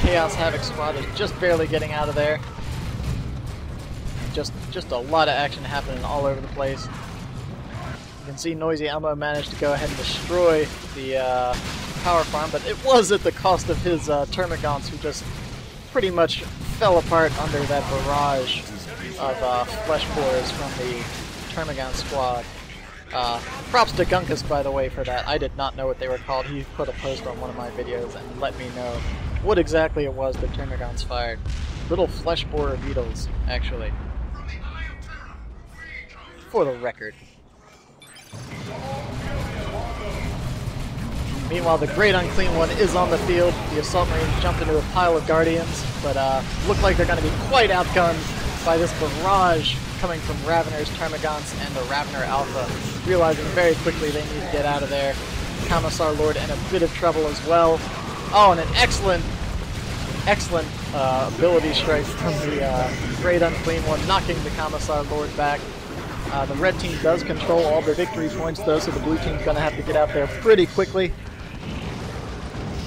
Chaos Havoc squad is just barely getting out of there. Just a lot of action happening all over the place. You can see NoisyElmo managed to go ahead and destroy the power farm, but it was at the cost of his Termagants, who just pretty much fell apart under that barrage of flesh borers from the Termagant squad. Props to Gunkus, by the way, for that. I did not know what they were called. He put a post on one of my videos and let me know what exactly it was that Termagants fired. Little flesh borer beetles, actually. For the record. Meanwhile, the Great Unclean One is on the field. The Assault Marines jumped into a pile of Guardians, but look like they're going to be quite outgunned by this barrage coming from Ravener's Termagants and the Ravener Alpha, realizing very quickly they need to get out of there. Commissar Lord in a bit of trouble as well. Oh, and an excellent ability strike from the Great Unclean One, knocking the Commissar Lord back. The red team does control all the victory points though, so the blue team's going to have to get out there pretty quickly.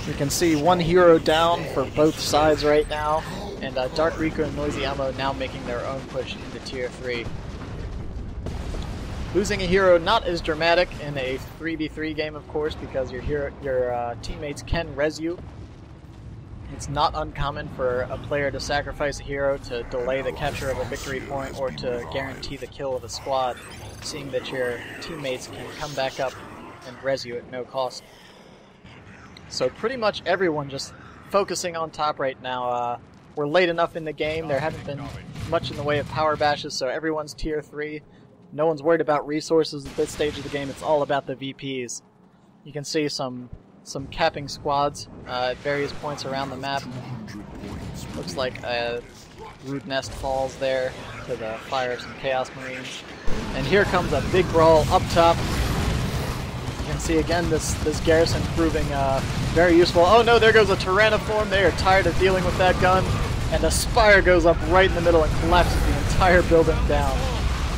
You can see one hero down for both sides right now, and Dark Riku and NoisyElmo now making their own push into Tier 3. Losing a hero not as dramatic in a 3v3 game, of course, because your teammates can res you. It's not uncommon for a player to sacrifice a hero to delay the capture of a victory point or to guarantee the kill of a squad, seeing that your teammates can come back up and res you at no cost. So pretty much everyone just focusing on top right now. We're late enough in the game, there haven't been much in the way of power bashes, so everyone's Tier 3. No one's worried about resources at this stage of the game, it's all about the VPs. You can see some capping squads at various points around the map. Looks like a Rude Nest falls there to the fire of some Chaos Marines. And here comes a big brawl up top. You can see again this garrison proving very useful. Oh no, there goes a Tyranniform. They are tired of dealing with that gun. And a Spire goes up right in the middle and collapses the entire building down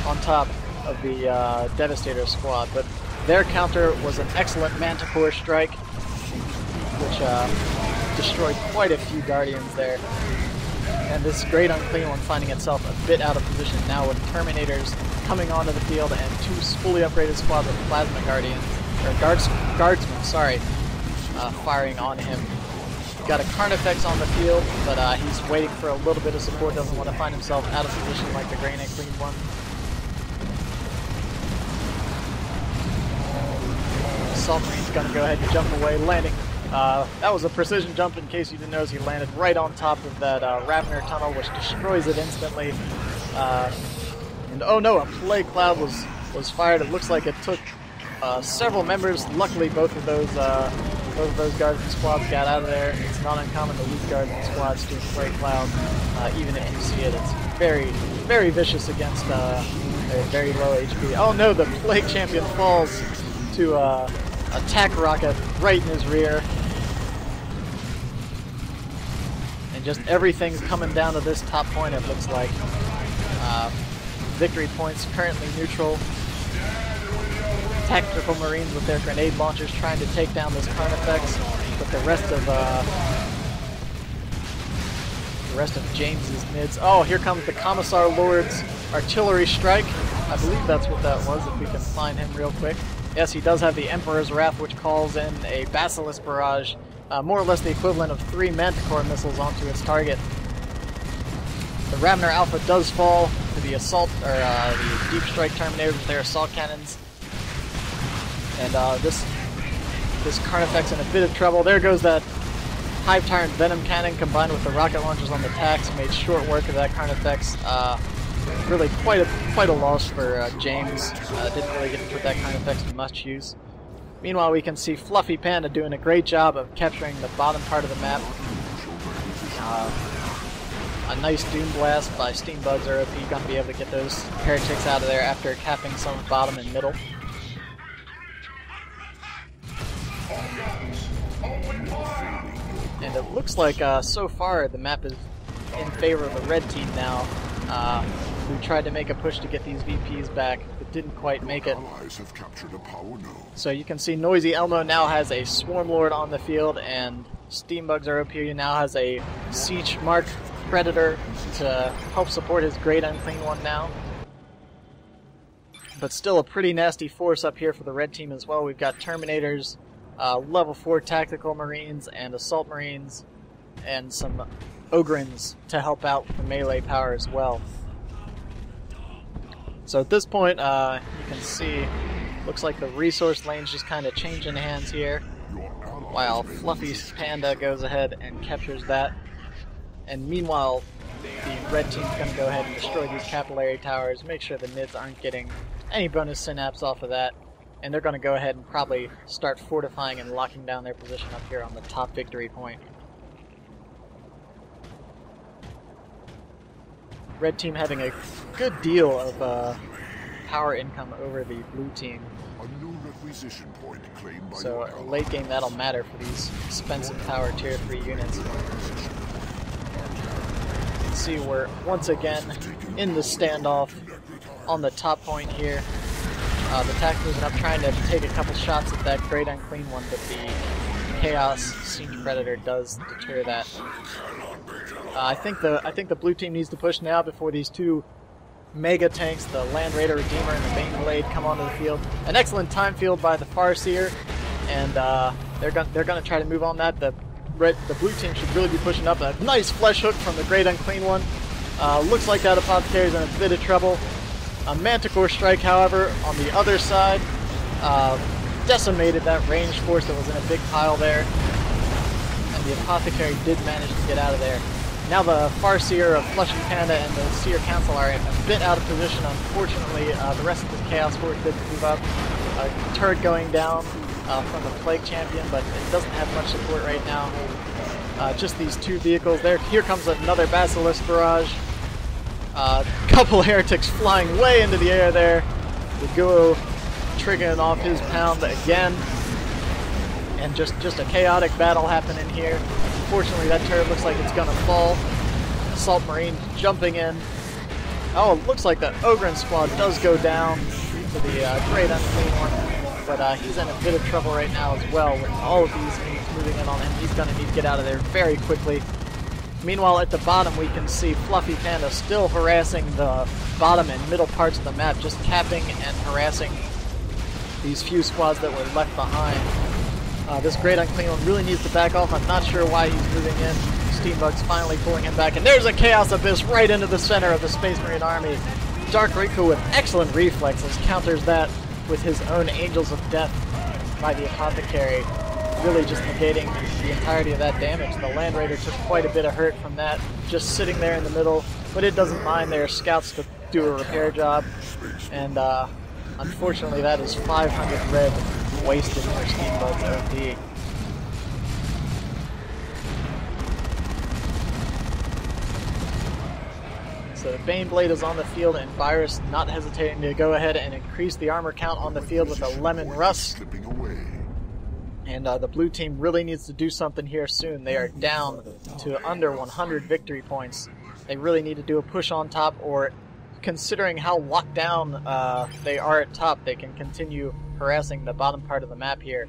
on top of the Devastator squad. But their counter was an excellent Manticore strike, which destroyed quite a few Guardians there. And this Great Unclean One finding itself a bit out of position now with Terminators coming onto the field and two fully upgraded squads of Plasma Guardians, or Guardsmen, sorry, firing on him. Got a Carnifex on the field, but he's waiting for a little bit of support, doesn't want to find himself out of position like the Great Unclean One. Assault Marine's going to go ahead and jump away, landing. That was a precision jump, in case you didn't notice. He landed right on top of that Ravener tunnel, which destroys it instantly. And oh no, a Plague Cloud was fired. It looks like it took several members. Luckily, both of those Guardian squads got out of there. It's not uncommon to lose Guardian squads to a Plague Cloud, even if you see it. It's very, very vicious against very low HP. Oh no, the Plague Champion falls to attack rocket right in his rear. And just everything's coming down to this top point, it looks like. Victory points currently neutral. Tactical Marines with their grenade launchers trying to take down this Carnifex, but the rest of James's mids. Oh, here comes the Commissar Lord's artillery strike. I believe that's what that was, if we can find him real quick. Yes, he does have the Emperor's Wrath, which calls in a Basilisk Barrage, more or less the equivalent of 3 Manticore missiles onto its target. The Ravener Alpha does fall to the assault, or the Deep Strike Terminators with their assault cannons. And this Carnifex in a bit of trouble. There goes that Hive Tyrant Venom Cannon combined with the rocket launchers on the tacks, made short work of that Carnifex. Really quite a loss for James. Didn't really get to put that Carnifex to much use. Meanwhile, we can see Fluffy Panda doing a great job of capturing the bottom part of the map. A nice Doom Blast by Steam Bugs are OP. Gonna be able to get those heretics out of there after capping some of bottom and middle. And it looks like so far the map is in favor of the red team now. Who tried to make a push to get these VPs back, but didn't quite make it. So you can see NoisyElmo now has a Swarm Lord on the field, and Steambugs are OP. He now has a Siege Mark Predator to help support his Great Unclean One now. But still a pretty nasty force up here for the red team as well. We've got Terminators, level 4 Tactical Marines, and Assault Marines, and some Ogrins to help out with the melee power as well. So at this point, you can see, looks like the resource lane's just kind of changing hands here, while Fluffy Panda goes ahead and captures that. And meanwhile, the red team's going to go ahead and destroy these capillary towers, make sure the Nids aren't getting any bonus synapse off of that, and they're going to go ahead and probably start fortifying and locking down their position up here on the top victory point. Red team having a good deal of power income over the blue team. So late game that'll matter for these expensive power tier 3 units. You can see we're once again in the standoff on the top point here. The Tacticals are up trying to take a couple shots at that Great Unclean One, but the Chaos Siege Predator does deter that. I think the blue team needs to push now before these two mega tanks, the Land Raider Redeemer and the Bane Blade, come onto the field. An excellent time field by the Farseer, and they're gonna try to move on that. The blue team should really be pushing up. A nice flesh hook from the Great Unclean One. Looks like that Apothecary's in a bit of trouble. A Manticore strike, however, on the other side, decimated that ranged force that was in a big pile there, and the Apothecary did manage to get out of there. Now the Farseer of Flush and Panda and the Seer Council are a bit out of position. Unfortunately, the rest of the Chaos Force did move up. A turret going down from the Plague Champion, but it doesn't have much support right now. Just these two vehicles there. Here comes another Basilisk barrage. Couple heretics flying way into the air there. Riku triggering off his pound again. And just a chaotic battle happening here. Unfortunately, that turret looks like it's gonna fall. Assault Marine jumping in. Oh, it looks like the Ogren squad does go down to the Great Unclean One, but he's in a bit of trouble right now as well with all of these units moving in on him. He's gonna need to get out of there very quickly. Meanwhile, at the bottom, we can see Fluffy Panda still harassing the bottom and middle parts of the map, just capping and harassing these few squads that were left behind. This Great Unclean One really needs to back off. I'm not sure why he's moving in. Steambug's finally pulling him back, and there's a Chaos Abyss right into the center of the Space Marine army. Dark Riku with excellent reflexes counters that with his own Angels of Death by the Apothecary, really just negating the entirety of that damage. The Land Raider took quite a bit of hurt from that, just sitting there in the middle, but it doesn't mind their scouts to do a repair job, and unfortunately that is 500 red wasted for Steambug's OP. So the Bane Blade is on the field, and Viruz not hesitating to go ahead and increase the armor count on the field with a Lemon Rust. And the blue team really needs to do something here soon. They are down to under 100 victory points. They really need to do a push on top, or considering how locked down they are at top, they can continue harassing the bottom part of the map here.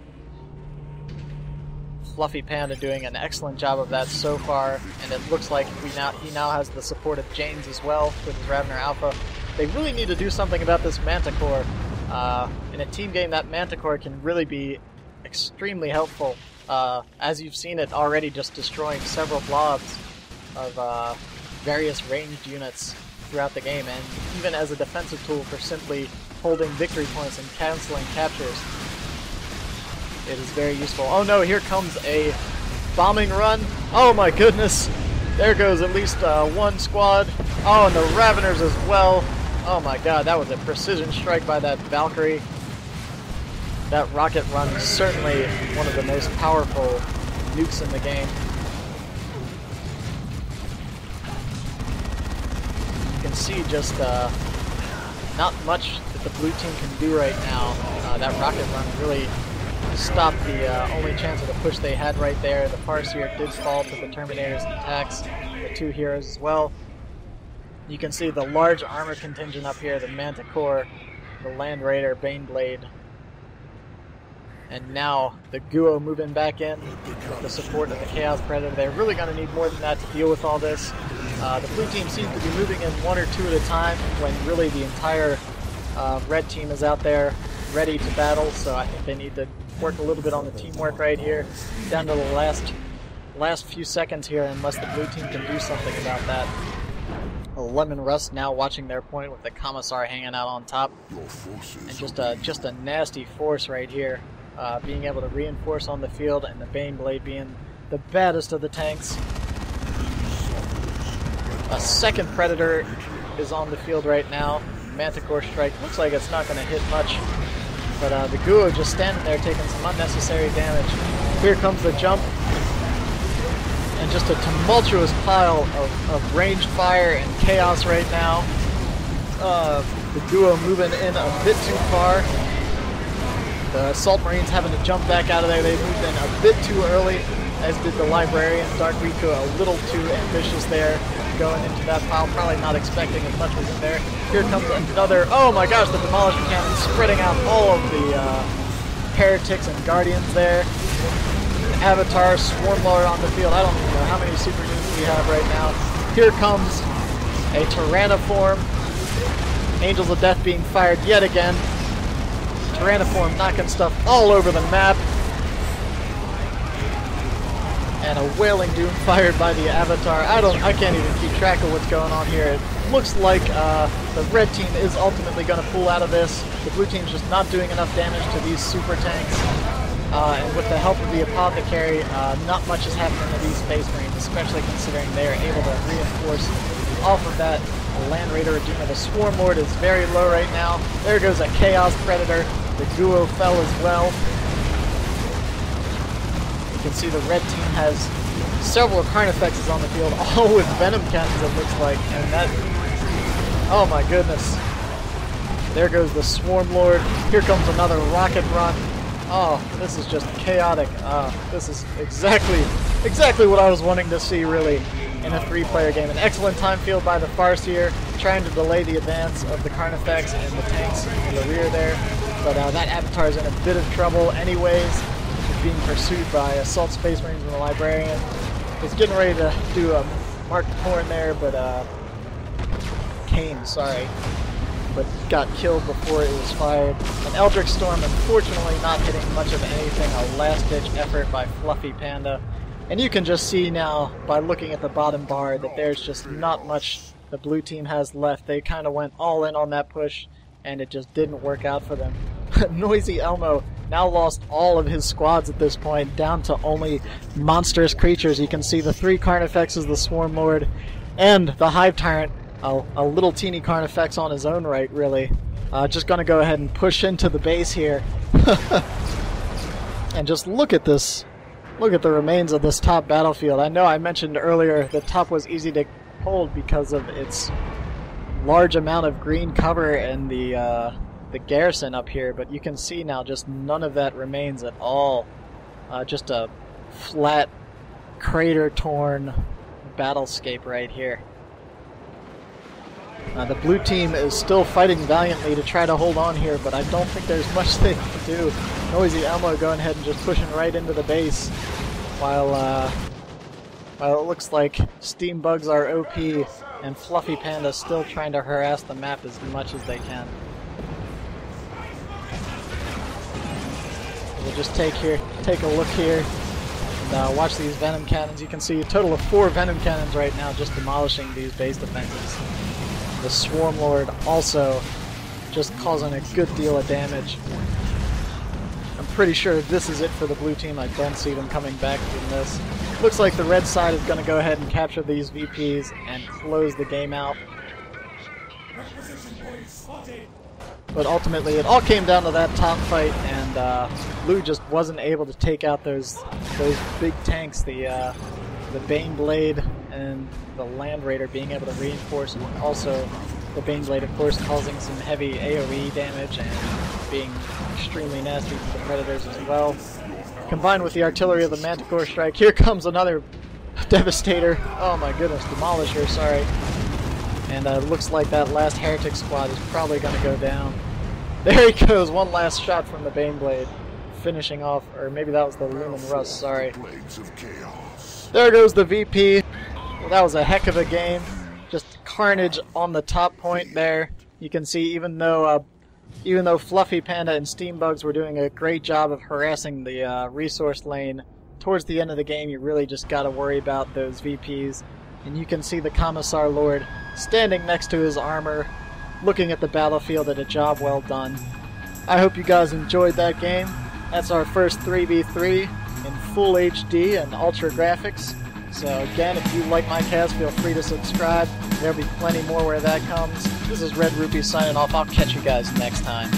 Fluffy Panda doing an excellent job of that so far, and it looks like he now has the support of Janes as well with his Ravener Alpha. They really need to do something about this Manticore. In a team game, that Manticore can really be extremely helpful, as you've seen it already just destroying several blobs of various ranged units throughout the game, and even as a defensive tool for simply holding victory points and canceling captures. It is very useful. Oh no, here comes a bombing run. Oh my goodness. There goes at least one squad. Oh, and the Raveners as well. Oh my god, that was a precision strike by that Valkyrie. That rocket run is certainly one of the most powerful nukes in the game. You can see just not much that the blue team can do right now. That rocket run really stopped the only chance of the push they had right there. The Farseer did fall to the Terminator's attacks, the two heroes as well. You can see the large armor contingent up here, the Manticore, the Land Raider, Bane Blade. And now the Guo moving back in with the support of the Chaos Predator. They're really going to need more than that to deal with all this. The blue team seems to be moving in one or two at a time when really the entire red team is out there ready to battle. So I think they need to work a little bit on the teamwork right here. Down to the last few seconds here, unless the blue team can do something about that. Lemon Rust now watching their point with the Commissar hanging out on top. And just a nasty force right here. Being able to reinforce on the field, and the Baneblade being the baddest of the tanks. A second Predator is on the field right now. Manticore Strike looks like it's not going to hit much. But the Guo just standing there taking some unnecessary damage. Here comes the jump. And just a tumultuous pile of ranged fire and chaos right now. The Guo moving in a bit too far. The Assault Marines having to jump back out of there. They moved in a bit too early, as did the Librarian. Dark Riku a little too ambitious there, going into that pile, probably not expecting as much was in there. Here comes another, oh my gosh, the Demolisher Cannon spreading out all of the Heretics and Guardians there. Avatar, Swarmlord on the field. I don't even know how many super units we have right now. Here comes a Tyrannoform. Angels of Death being fired yet again. Tyrannoform knocking stuff all over the map. And a Wailing Doom fired by the Avatar. I can't even keep track of what's going on here. It looks like the red team is ultimately going to pull out of this. The blue team's just not doing enough damage to these super tanks. And with the help of the Apothecary, not much is happening to these Space Marines, especially considering they are able to reinforce off of that. The Land Raider Redeemer, the Swarm Lord, is very low right now. There goes a Chaos Predator. The Guo fell as well. You can see the red team has several Carnifexes on the field, all with Venom Cannons, it looks like. And that, oh my goodness. There goes the Swarm Lord. Here comes another rocket run. Oh, this is just chaotic. This is exactly what I was wanting to see, really, in a 3-player game. An excellent time field by the Farseer, trying to delay the advance of the Carnifex and the tanks in the rear there. But that Avatar is in a bit of trouble anyways. He's being pursued by Assault Space Marines and the Librarian. He's getting ready to do a Mark Horn there, but Kane, sorry. But got killed before it was fired. An Eldritch Storm, unfortunately not hitting much of anything. A last-ditch effort by Fluffy Panda. And you can just see now, by looking at the bottom bar, that there's just not much the blue team has left. They kind of went all in on that push, and it just didn't work out for them. NoisyElmo now lost all of his squads at this point, down to only monstrous creatures. You can see the 3 Carnifexes, the Swarm Lord, and the Hive Tyrant. A little teeny Carnifex on his own right, really. Just going to go ahead and push into the base here. And just look at this. Look at the remains of this top battlefield. I know I mentioned earlier the top was easy to hold because of its large amount of green cover and the garrison up here, but you can see now just none of that remains at all. Just a flat, crater-torn battlescape right here. The blue team is still fighting valiantly to try to hold on here, but I don't think there's much they can do. NoisyElmo going ahead and just pushing right into the base, while it looks like Steam Bugs are OP and Fluffy Panda still trying to harass the map as much as they can. We'll just take a look here and watch these Venom Cannons. You can see a total of 4 Venom Cannons right now just demolishing these base defenses. The Swarm Lord also just causing a good deal of damage. I'm pretty sure this is it for the blue team. I don't see them coming back from this. Looks like the red side is going to go ahead and capture these VPs and close the game out. But ultimately, it all came down to that top fight, and blue just wasn't able to take out those big tanks. The Baneblade and the Land Raider being able to reinforce, and also the Baneblade, of course, causing some heavy AoE damage and being extremely nasty to the Predators as well. Combined with the artillery of the Manticore Strike, here comes another Devastator. Oh my goodness, Demolisher, sorry. And it looks like that last Heretic squad is probably going to go down. There he goes, one last shot from the Baneblade. finishing off, or maybe that was the Lumen Rust, sorry. There goes the VP. Well, that was a heck of a game. Just carnage on the top point there. You can see even though Fluffy Panda and Steambugs were doing a great job of harassing the resource lane, towards the end of the game you really just got to worry about those VPs. And you can see the Commissar Lord standing next to his armor, looking at the battlefield at a job well done. I hope you guys enjoyed that game. That's our first 3v3 in full HD and ultra graphics. So again, if you like my cast, feel free to subscribe. There'll be plenty more where that comes. This is Red-Rupee signing off. I'll catch you guys next time.